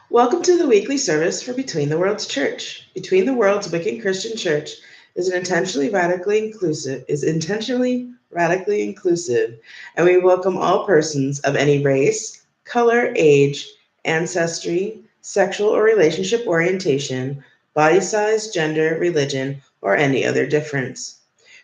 Welcome to the weekly service for Between the Worlds Church. Between the Worlds Wiccan Christian Church is intentionally radically inclusive, and we welcome all persons of any race, color, age, ancestry, sexual or relationship orientation, body size, gender, religion, or any other difference.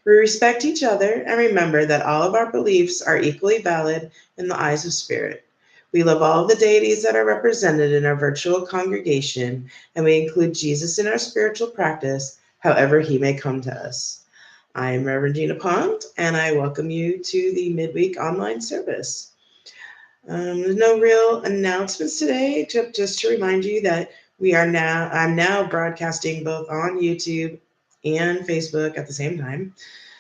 We respect each other and remember that all of our beliefs are equally valid in the eyes of spirit. We love all of the deities that are represented in our virtual congregation, and we include Jesus in our spiritual practice, however he may come to us. I'm Reverend Gina Pond, and I welcome you to the midweek online service. There's no real announcements today, just to remind you that I'm now broadcasting both on YouTube and Facebook at the same time.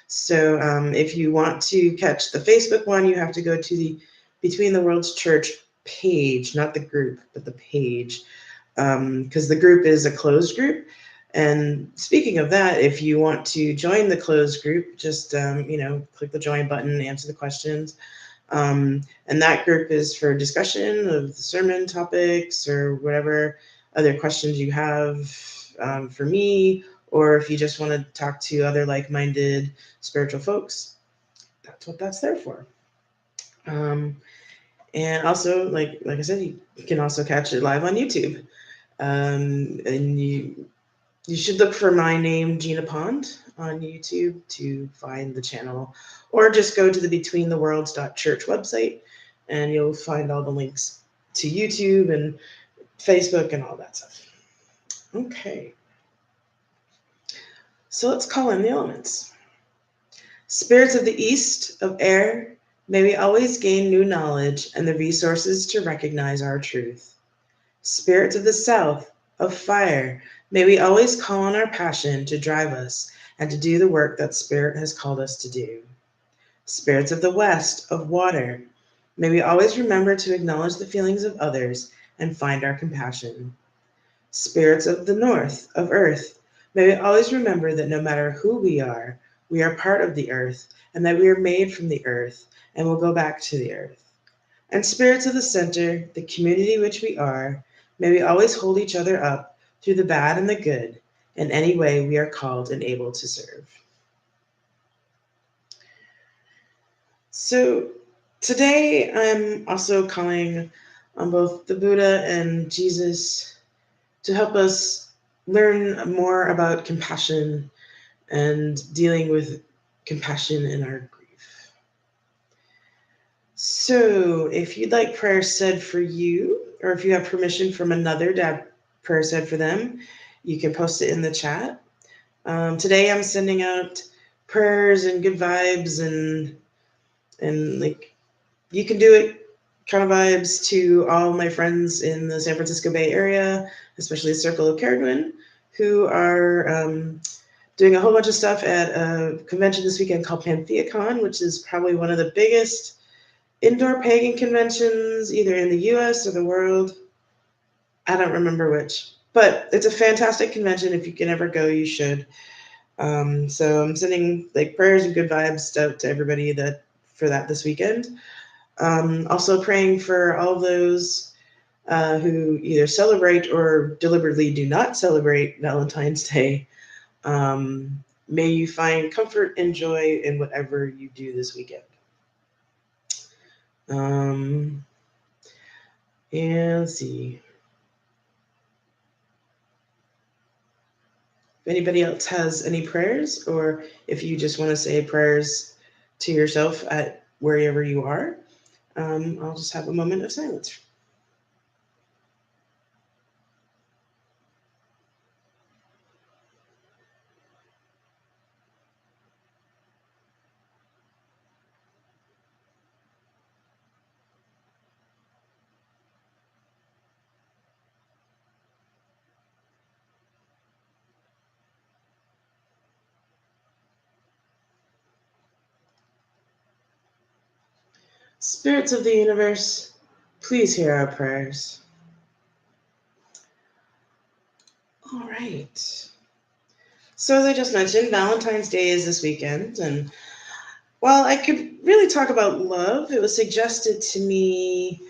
So if you want to catch the Facebook one, you have to go to the Between the Worlds Church page, not the group, but the page, because the group is a closed group. And speaking of that, if you want to join the closed group, just click the join button, answer the questions. And that group is for discussion of the sermon topics or whatever other questions you have for me, or if you just want to talk to other like-minded spiritual folks, that's what that's there for. And also, like I said, you can also catch it live on YouTube. And you should look for my name, Gina Pond, on YouTube to find the channel, or just go to the betweentheworlds.church website, and you'll find all the links to YouTube and Facebook and all that stuff. Okay. So let's call in the elements. Spirits of the east, of air, may we always gain new knowledge and the resources to recognize our truth. Spirits of the south, of fire, may we always call on our passion to drive us and to do the work that Spirit has called us to do. Spirits of the west, of water, may we always remember to acknowledge the feelings of others and find our compassion. Spirits of the north, of earth, may we always remember that no matter who we are part of the earth, and that we are made from the earth and will go back to the earth. And spirits of the center, the community which we are, may we always hold each other up through the bad and the good, in any way we are called and able to serve. So today I'm also calling on both the Buddha and Jesus to help us learn more about compassion and dealing with compassion in our grief. So if you'd like prayer said for you, or if you have permission from another to have prayer said for them, you can post it in the chat. Today I'm sending out prayers and good vibes and like you can do it kind of vibes to all my friends in the San Francisco Bay Area, especially the Circle of Caraguen, who are doing a whole bunch of stuff at a convention this weekend called PantheaCon, which is probably one of the biggest indoor pagan conventions either in the US or the world. I don't remember which, but it's a fantastic convention. If you can ever go, you should. So I'm sending like prayers and good vibes out to everybody for that this weekend. Also praying for all those who either celebrate or deliberately do not celebrate Valentine's Day. May you find comfort and joy in whatever you do this weekend. And let's see. If anybody else has any prayers, or if you just want to say prayers to yourself at wherever you are, I'll just have a moment of silence. Spirits of the universe, please hear our prayers. All right. So as I just mentioned, Valentine's Day is this weekend, and while I could really talk about love, it was suggested to me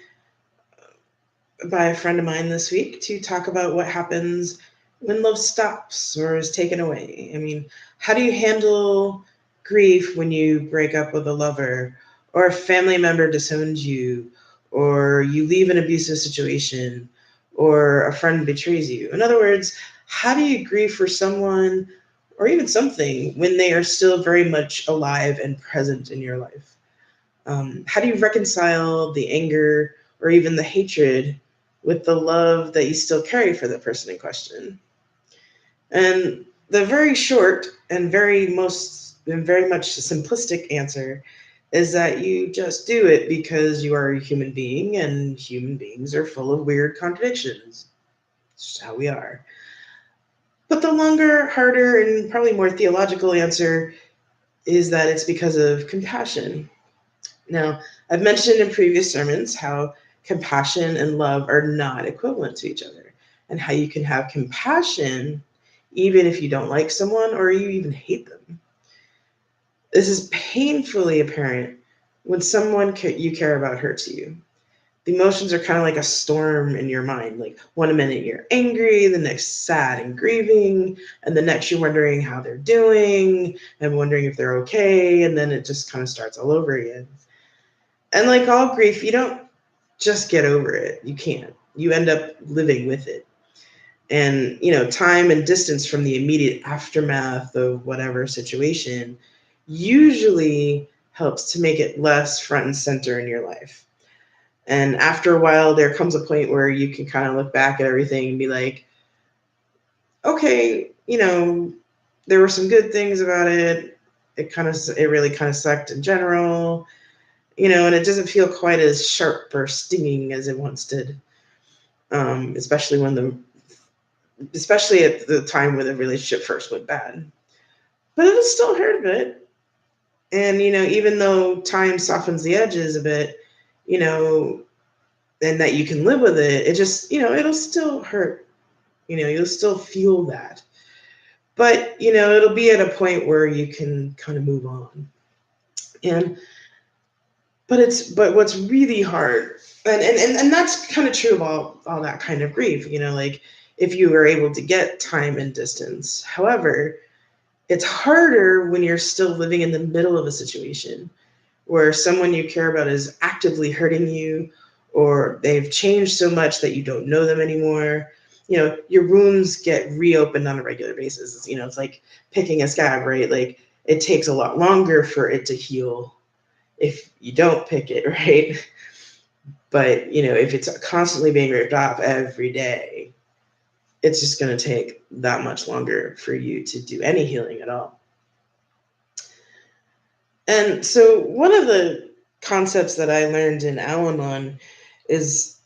by a friend of mine this week to talk about what happens when love stops or is taken away. I mean, how do you handle grief when you break up with a lover, or a family member disowns you, or you leave an abusive situation, or a friend betrays you? In other words, how do you grieve for someone or even something when they are still very much alive and present in your life? How do you reconcile the anger or even the hatred with the love that you still carry for the person in question? And the very short and very much simplistic answer is that you just do it because you are a human being, and human beings are full of weird contradictions. It's just how we are. But the longer, harder, and probably more theological answer is that it's because of compassion. Now, I've mentioned in previous sermons how compassion and love are not equivalent to each other, and how you can have compassion even if you don't like someone or you even hate them. This is painfully apparent when someone you care about hurts you. The emotions are kind of like a storm in your mind. Like one minute you're angry, the next sad and grieving, and the next you're wondering how they're doing and wondering if they're okay, and then it just kind of starts all over again. And like all grief, you don't just get over it. You can't. You end up living with it. And, time and distance from the immediate aftermath of whatever situation usually helps to make it less front and center in your life. And after a while, there comes a point where you can kind of look back at everything and be like, okay, there were some good things about it. It really kind of sucked in general, and it doesn't feel quite as sharp or stinging as it once did. Especially especially at the time when the relationship first went bad. But it'll still hurt a bit. And, even though time softens the edges a bit, you know, and that you can live with it, it just, it'll still hurt. You'll still feel that. But, it'll be at a point where you can kind of move on. And but what's really hard, and that's kind of true of all that kind of grief, like if you were able to get time and distance. However, it's harder when you're still living in the middle of a situation where someone you care about is actively hurting you, or they've changed so much that you don't know them anymore. Your wounds get reopened on a regular basis. It's like picking a scab, right? Like it takes a lot longer for it to heal if you don't pick it, right? But, if it's constantly being ripped off every day, it's just going to take that much longer for you to do any healing at all. And so one of the concepts that I learned in Al-Anon is,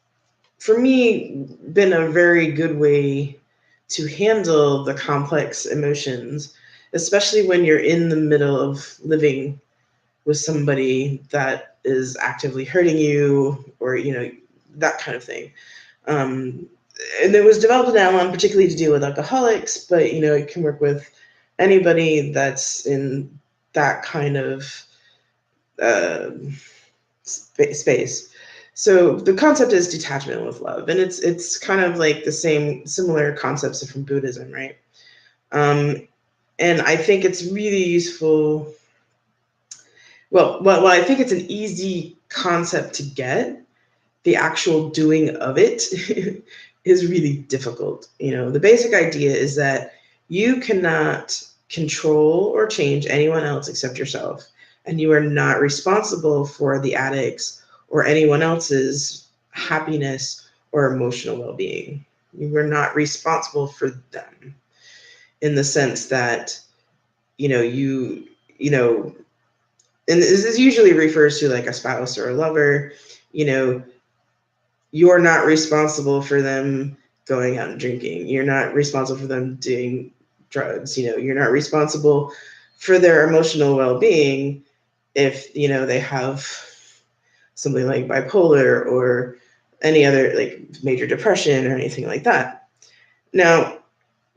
for me, been a very good way to handle the complex emotions, especially when you're in the middle of living with somebody that is actively hurting you, or that kind of thing. And it was developed in Al-Anon particularly to deal with alcoholics, but it can work with anybody that's in that kind of uh, space. So the concept is detachment with love, and it's kind of like the similar concepts from Buddhism, right? And I think it's really useful. Well, I think it's an easy concept to get. The actual doing of it is really difficult. The basic idea is that you cannot control or change anyone else except yourself, and you are not responsible for the addict's or anyone else's happiness or emotional well-being. You are not responsible for them, in the sense that you and this usually refers to like a spouse or a lover. You're not responsible for them going out and drinking. You're not responsible for them doing drugs. You're not responsible for their emotional well-being if, they have something like bipolar or any other like major depression or anything like that. Now,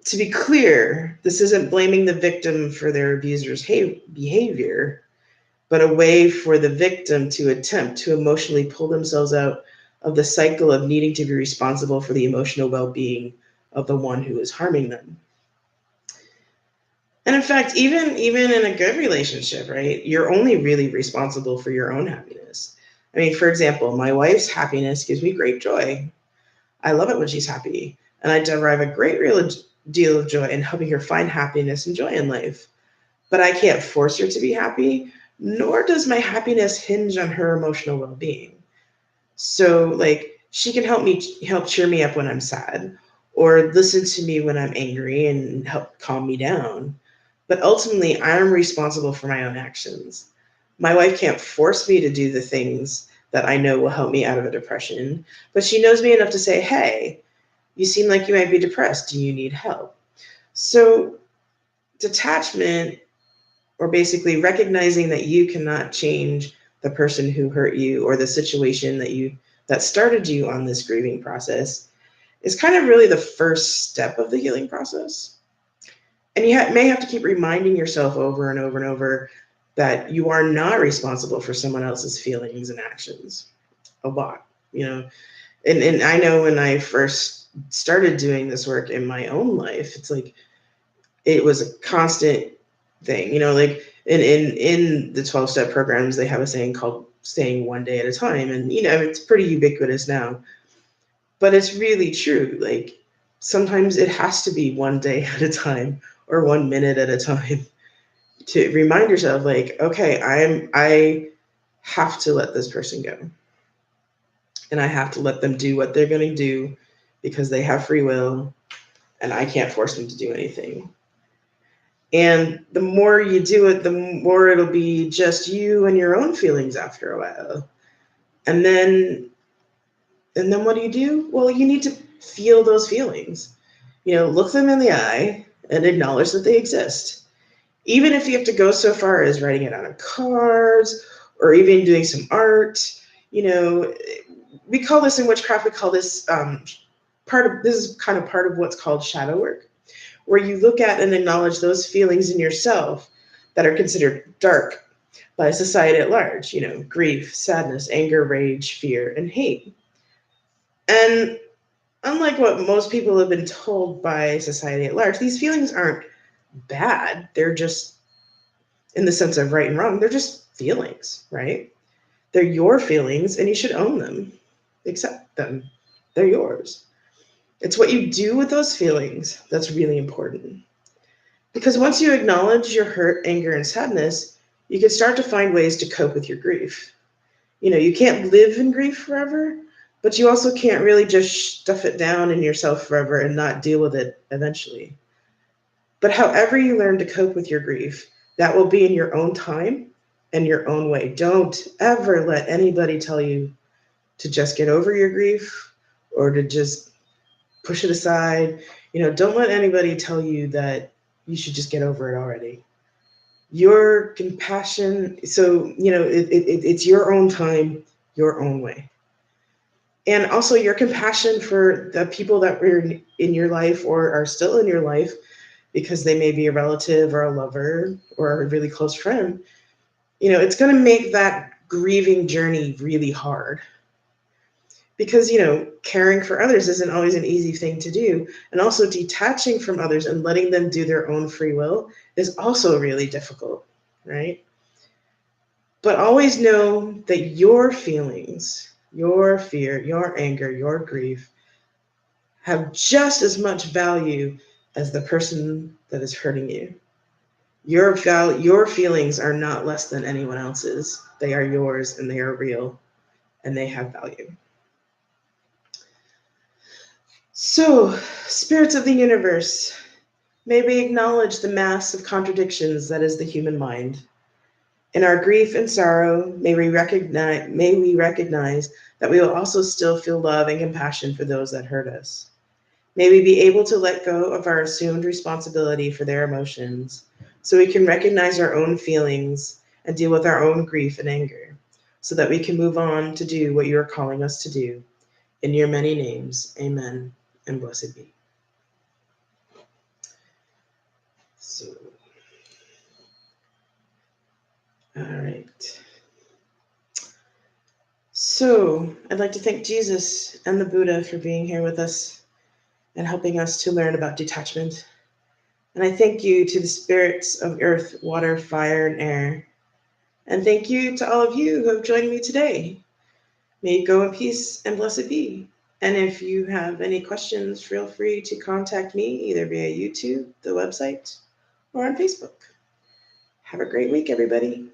to be clear, this isn't blaming the victim for their abuser's behavior, but a way for the victim to attempt to emotionally pull themselves out of the cycle of needing to be responsible for the emotional well-being of the one who is harming them. And in fact, even in a good relationship, right, you're only really responsible for your own happiness. I mean, for example, my wife's happiness gives me great joy. I love it when she's happy, and I derive a great real deal of joy in helping her find happiness and joy in life. But I can't force her to be happy, nor does my happiness hinge on her emotional well-being. So, like, she can help cheer me up when I'm sad, or listen to me when I'm angry and help calm me down. But ultimately, I'm responsible for my own actions. My wife can't force me to do the things that I know will help me out of a depression, but she knows me enough to say, "Hey, you seem like you might be depressed. Do you need help?" So, detachment, or basically recognizing that you cannot change the person who hurt you or the situation that started you on this grieving process, is kind of really the first step of the healing process. And you may have to keep reminding yourself over and over and over that you are not responsible for someone else's feelings and actions. A lot, you know. And I know when I first started doing this work in my own life, it's like it was a constant thing, like in the 12-step programs, they have a saying called staying one day at a time. And, it's pretty ubiquitous now, but it's really true. Like sometimes it has to be one day at a time or 1 minute at a time to remind yourself, like, okay, I have to let this person go, and I have to let them do what they're going to do because they have free will and I can't force them to do anything. And the more you do it, the more it'll be just you and your own feelings after a while. And then what do? Well, you need to feel those feelings. Look them in the eye and acknowledge that they exist. Even if you have to go so far as writing it on a card or even doing some art, we call this in witchcraft, we call this this is kind of part of what's called shadow work, where you look at and acknowledge those feelings in yourself that are considered dark by society at large, grief, sadness, anger, rage, fear, and hate. And unlike what most people have been told by society at large, these feelings aren't bad. They're just, in the sense of right and wrong, they're just feelings, right? They're your feelings and you should own them, accept them. They're yours. It's what you do with those feelings that's really important. Because once you acknowledge your hurt, anger, and sadness, you can start to find ways to cope with your grief. You can't live in grief forever, but you also can't really just stuff it down in yourself forever and not deal with it eventually. But however you learn to cope with your grief, that will be in your own time and your own way. Don't ever let anybody tell you to just get over your grief or to just push it aside. Don't let anybody tell you that you should just get over it already. Your compassion, so, it's your own time, your own way. And also your compassion for the people that were in your life or are still in your life, because they may be a relative or a lover or a really close friend. It's going to make that grieving journey really hard. Because, caring for others isn't always an easy thing to do. And also detaching from others and letting them do their own free will is also really difficult, right? But always know that your feelings, your fear, your anger, your grief have just as much value as the person that is hurting you. Your feelings are not less than anyone else's. They are yours and they are real and they have value. So, spirits of the universe, may we acknowledge the mass of contradictions that is the human mind. In our grief and sorrow, may we recognize that we will also still feel love and compassion for those that hurt us. May we be able to let go of our assumed responsibility for their emotions so we can recognize our own feelings and deal with our own grief and anger so that we can move on to do what you are calling us to do. In your many names, amen and blessed be. So, all right. So, I'd like to thank Jesus and the Buddha for being here with us and helping us to learn about detachment. And I thank you to the spirits of earth, water, fire, and air. And thank you to all of you who have joined me today. May you go in peace and blessed be. And if you have any questions, feel free to contact me either via YouTube, the website, or on Facebook. Have a great week, everybody.